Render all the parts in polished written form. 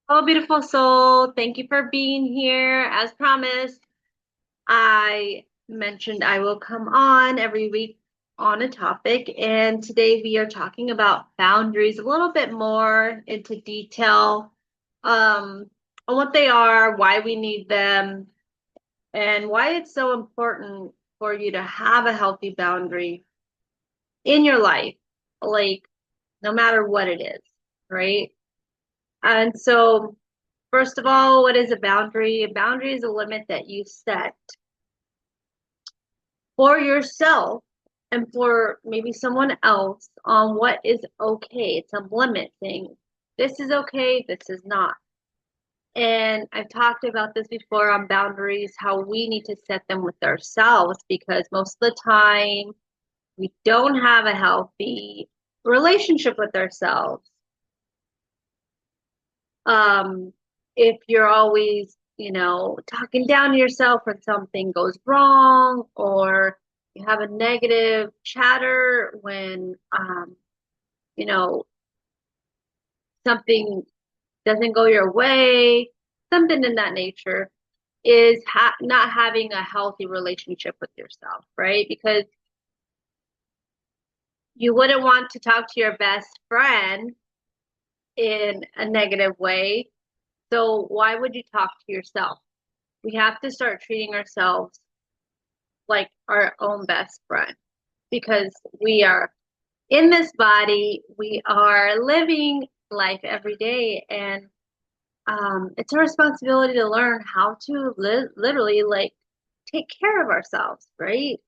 Oh, beautiful soul. Thank you for being here. As promised, I mentioned I will come on every week on a topic, and today we are talking about boundaries a little bit more into detail, on what they are, why we need them, and why it's so important for you to have a healthy boundary in your life, like no matter what it is, right? And so first of all, what is a boundary? A boundary is a limit that you set for yourself and for maybe someone else on what is okay. It's a limit thing. This is okay, this is not. And I've talked about this before on boundaries, how we need to set them with ourselves because most of the time we don't have a healthy relationship with ourselves. um, if you're always, talking down to yourself when something goes wrong, or you have a negative chatter when, you know, something doesn't go your way, something in that nature, is not having a healthy relationship with yourself, right? Because you wouldn't want to talk to your best friend in a negative way. So why would you talk to yourself? We have to start treating ourselves like our own best friend because we are in this body, we are living life every day, and it's a responsibility to learn how to literally like take care of ourselves, right?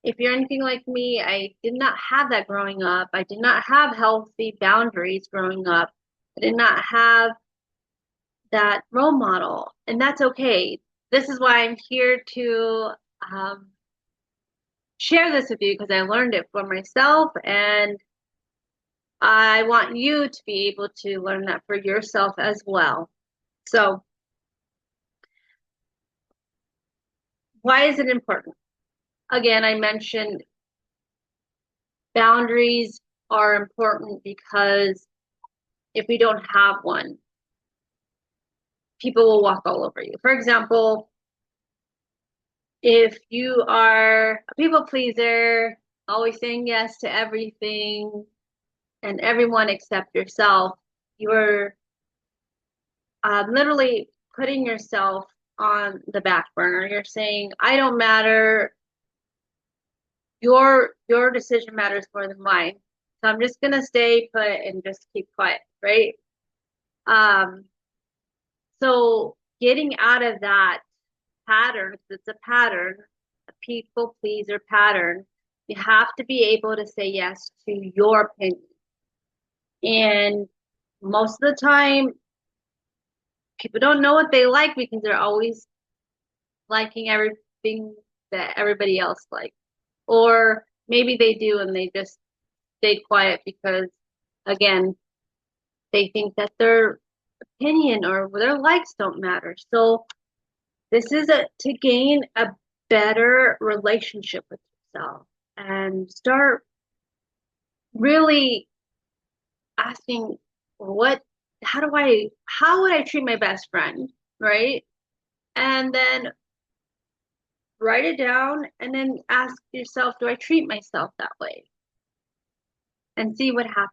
If you're anything like me, I did not have that growing up. I did not have healthy boundaries growing up. I did not have that role model, and that's okay. This is why I'm here to um, share this with you because I learned it for myself, and I want you to be able to learn that for yourself as well. So, why is it important? Again, I mentioned boundaries are important because if we don't have one, people will walk all over you. For example, if you are a people pleaser, always saying yes to everything and everyone except yourself, you're literally putting yourself on the back burner. You're saying, I don't matter. Your decision matters more than mine. So I'm just gonna stay put and just keep quiet, right? Um, so getting out of that pattern, 'cause it's a pattern, a people pleaser pattern, you have to be able to say yes to your opinion. And most of the time, people don't know what they like because they're always liking everything that everybody else likes. Or maybe they do and they just stay quiet because, again, they think that their opinion or their likes don't matter. So this is to gain a better relationship with yourself and start really asking what how would I treat my best friend, right? And then write it down and then ask yourself, do I treat myself that way? And see what happens.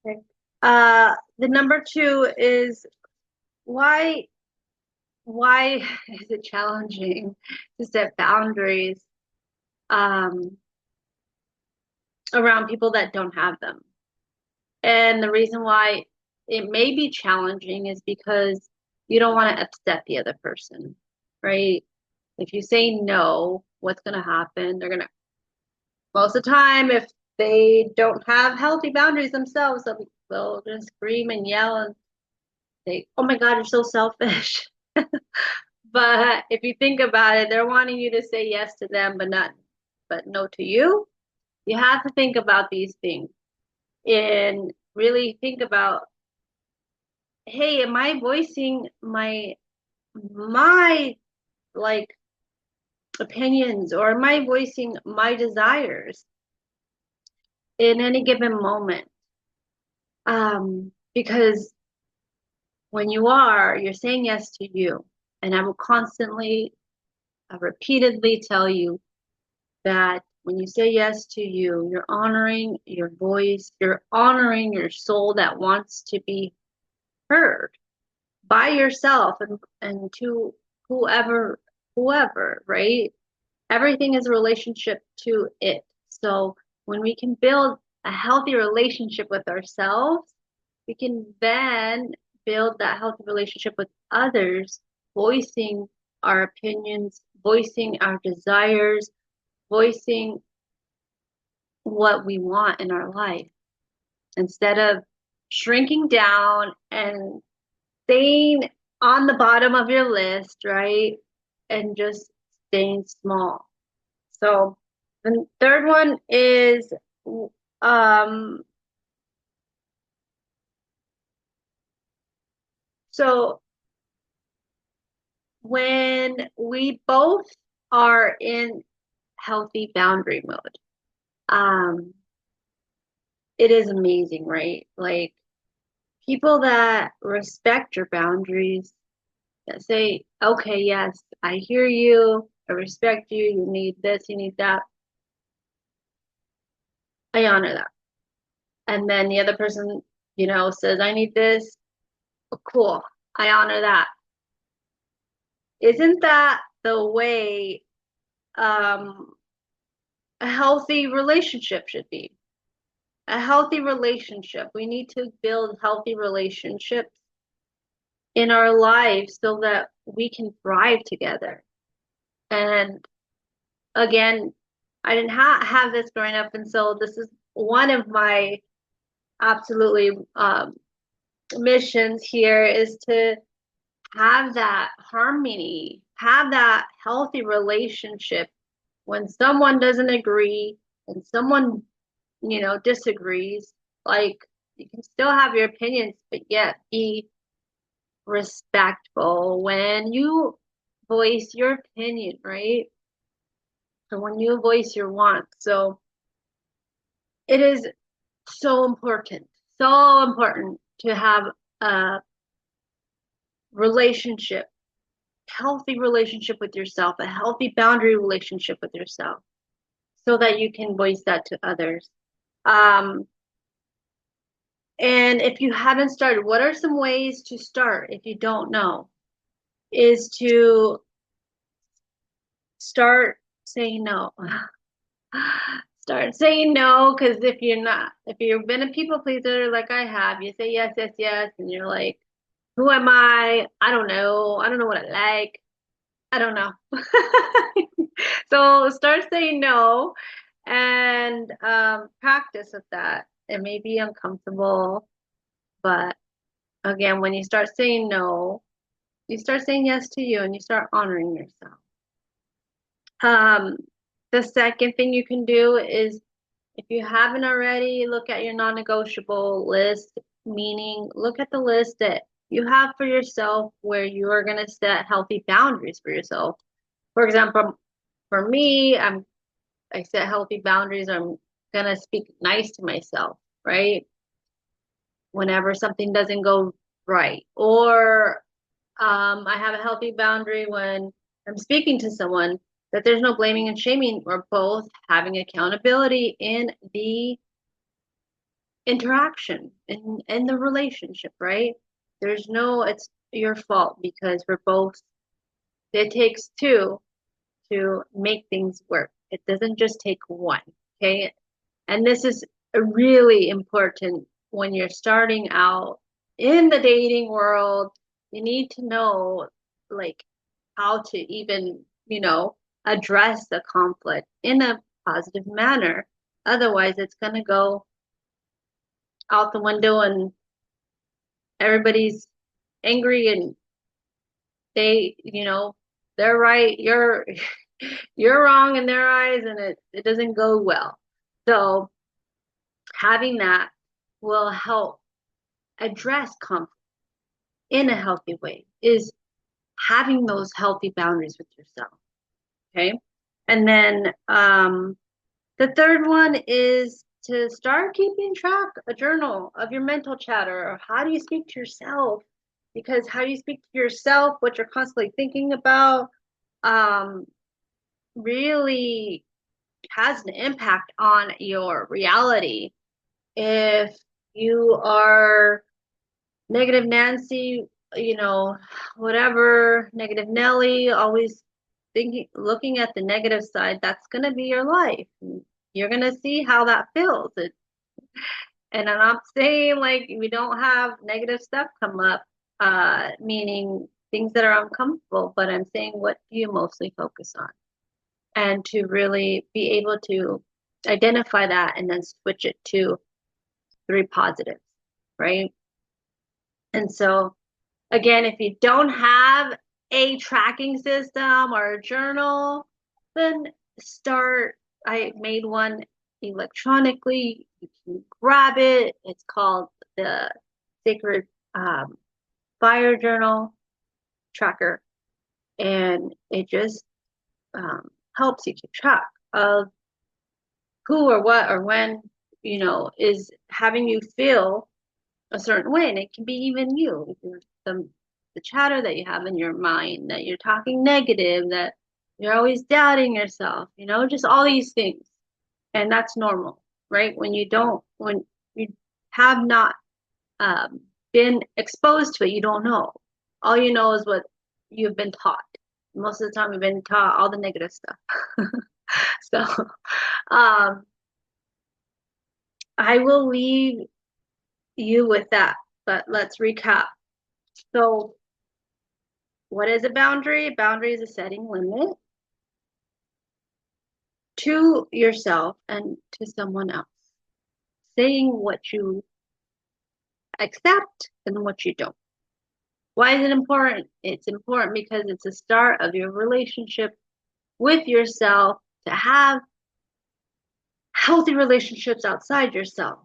Okay. The number two is why why is it challenging to set boundaries um, around people that don't have them? And the reason why it may be challenging is because you don't want to upset the other person, right? If you say no, what's going to happen? They're going to, most of the time, if they don't have healthy boundaries themselves, they'll just scream and yell and say, oh my God, you're so selfish. But if you think about it, they're wanting you to say yes to them, but no to you. You have to think about these things and really think about, hey, am I voicing my like opinions, or am I voicing my desires in any given moment? Because when you are, you're saying yes to you. And I will constantly, repeatedly tell you that when you say yes to you, you're honoring your voice, you're honoring your soul that wants to be heard by yourself and to whoever, right? Everything is a relationship to it. So when we can build a healthy relationship with ourselves, we can then build that healthy relationship with others, voicing our opinions, voicing our desires, voicing what we want in our life instead of shrinking down and staying on the bottom of your list, right? And just staying small. So the third one is um so when we both are in healthy boundary mode, um it is amazing, right? Like people that respect your boundaries, that say, okay, yes, I hear you, I respect you, you need this, you need that. I honor that. And then the other person, says, I need this. Oh, cool. I honor that. Isn't that the way um, a healthy relationship should be? A healthy relationship. We need to build healthy relationships in our lives so that we can thrive together. And again, I didn't have this growing up, and so this is one of my absolutely missions here is to have that harmony, have that healthy relationship when someone doesn't agree and someone, disagrees, like you can still have your opinions, but yet be respectful when you voice your opinion, right? So when you voice your wants. So it is so important to have a relationship, healthy relationship with yourself, a healthy boundary relationship with yourself, so that you can voice that to others. Um, and if you haven't started, what are some ways to start if you don't know? Is to start saying no. Start saying no, because if you've been a people pleaser like I have, you say yes, yes, yes, and you're like, who am I? I don't know. I don't know what I like. I don't know. So start saying no and practice with that. It may be uncomfortable, but again, when you start saying no, you start saying yes to you and you start honoring yourself. Um, the second thing you can do is if you haven't already, look at your non-negotiable list, meaning look at the list that you have for yourself where you are going to set healthy boundaries for yourself. For example, for me, I set healthy boundaries. I'm gonna speak nice to myself, right? Whenever something doesn't go right, or I have a healthy boundary when I'm speaking to someone that there's no blaming and shaming. We're both having accountability in the interaction in the relationship, right? There's no it's your fault because we're both. It takes two to make things work. It doesn't just take one. Okay. And this is really important when you're starting out in the dating world. You need to know like how to even, address the conflict in a positive manner. Otherwise, it's going to go out the window and everybody's angry and they're right, you're wrong in their eyes and it doesn't go well. So having that will help address conflict in a healthy way, is having those healthy boundaries with yourself. Okay. And then the third one is to start keeping track, a journal of your mental chatter, or how do you speak to yourself? because how you speak to yourself, what you're constantly thinking about, um, really has an impact on your reality. If you are negative Nancy, you know, whatever, negative Nelly, always thinking, looking at the negative side, that's going to be your life. You're going to see how that feels. And I'm not saying like we don't have negative stuff come up, meaning things that are uncomfortable, but I'm saying what do you mostly focus on? And to really be able to identify that and then switch it to three positives, right? And so, again, if you don't have a tracking system or a journal, then start. I made one electronically. You can grab it. It's called the Sacred Fire Journal Tracker, and it just helps you keep track of who or what or when, is having you feel a certain way. And it can be even you, the chatter that you have in your mind, that you're talking negative, that you're always doubting yourself, just all these things. And that's normal, right? When you have not been exposed to it, you don't know. All you know is what you've been taught. Most of the time, you've been taught all the negative stuff. So, um, I will leave you with that, but let's recap. So, what is a boundary? A boundary is a setting limit to yourself and to someone else, saying what you accept and what you don't. Why is it important? It's important because it's the start of your relationship with yourself to have healthy relationships outside yourself,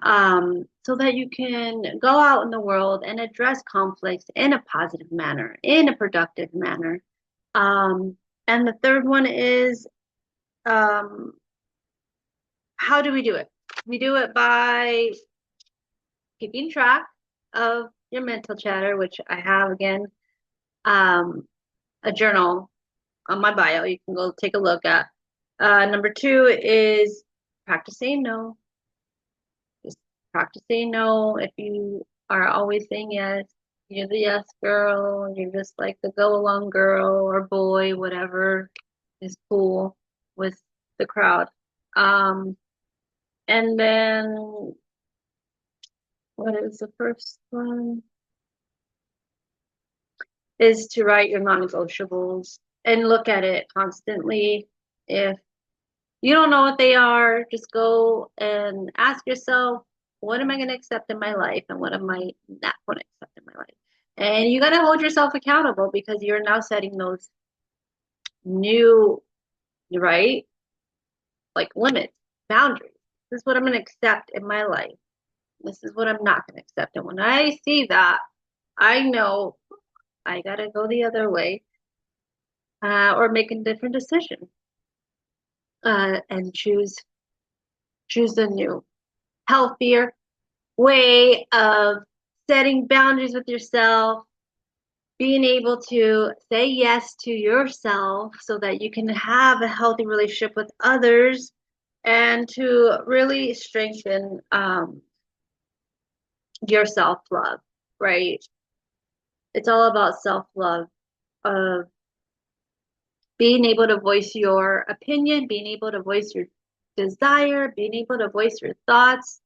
so that you can go out in the world and address conflicts in a positive manner, in a productive manner. And the third one is, um, how do we do it? We do it by keeping track of your mental chatter, which I have again, a journal on my bio. You can go take a look at. Number two is practicing no. Just practice saying no. If you are always saying yes, you're the yes girl, you're just like the go along girl or boy, whatever is cool with the crowd. Um, and then what is the first one? Is to write your non-negotiables and look at it constantly. If you don't know what they are, just go and ask yourself, what am I going to accept in my life and what am I not going to accept in my life? And you got to hold yourself accountable because you're now setting those new, right? Like limits, boundaries. This is what I'm going to accept in my life. This is what I'm not going to accept. And when I see that, I know I got to go the other way, or make a different decision, and choose a new, healthier way of setting boundaries with yourself, being able to say yes to yourself so that you can have a healthy relationship with others, and to really strengthen your self-love, right? It's all about self-love, of being able to voice your opinion, being able to voice your desire, being able to voice your thoughts,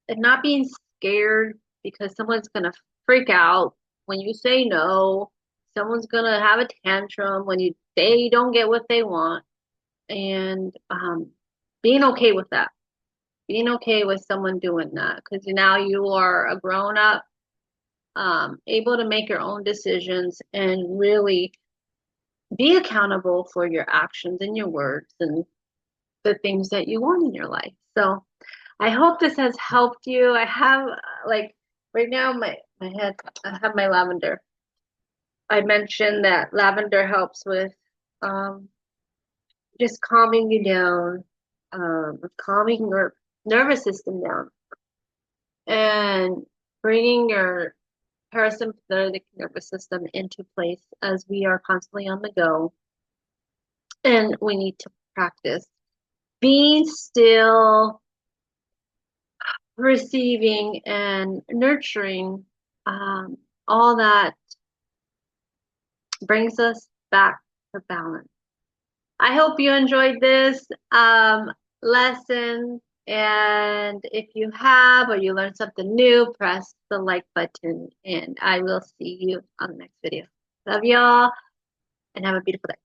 and not being scared because someone's going to freak out when you say no. Someone's going to have a tantrum when they don't get what they want. And being okay with that. Being okay with someone doing that. Because now you are a grown up, able to make your own decisions and really be accountable for your actions and your words and the things that you want in your life. So I hope this has helped you. I have like right now my head, I have my lavender. I mentioned that lavender helps with just calming you down, calming your nervous system down, and bringing your parasympathetic nervous system into place as we are constantly on the go. And we need to practice being still, receiving, and nurturing all that brings us back to balance. I hope you enjoyed this lesson. And if you have, or you learned something new, press the like button. And I will see you on the next video. Love y'all and have a beautiful day.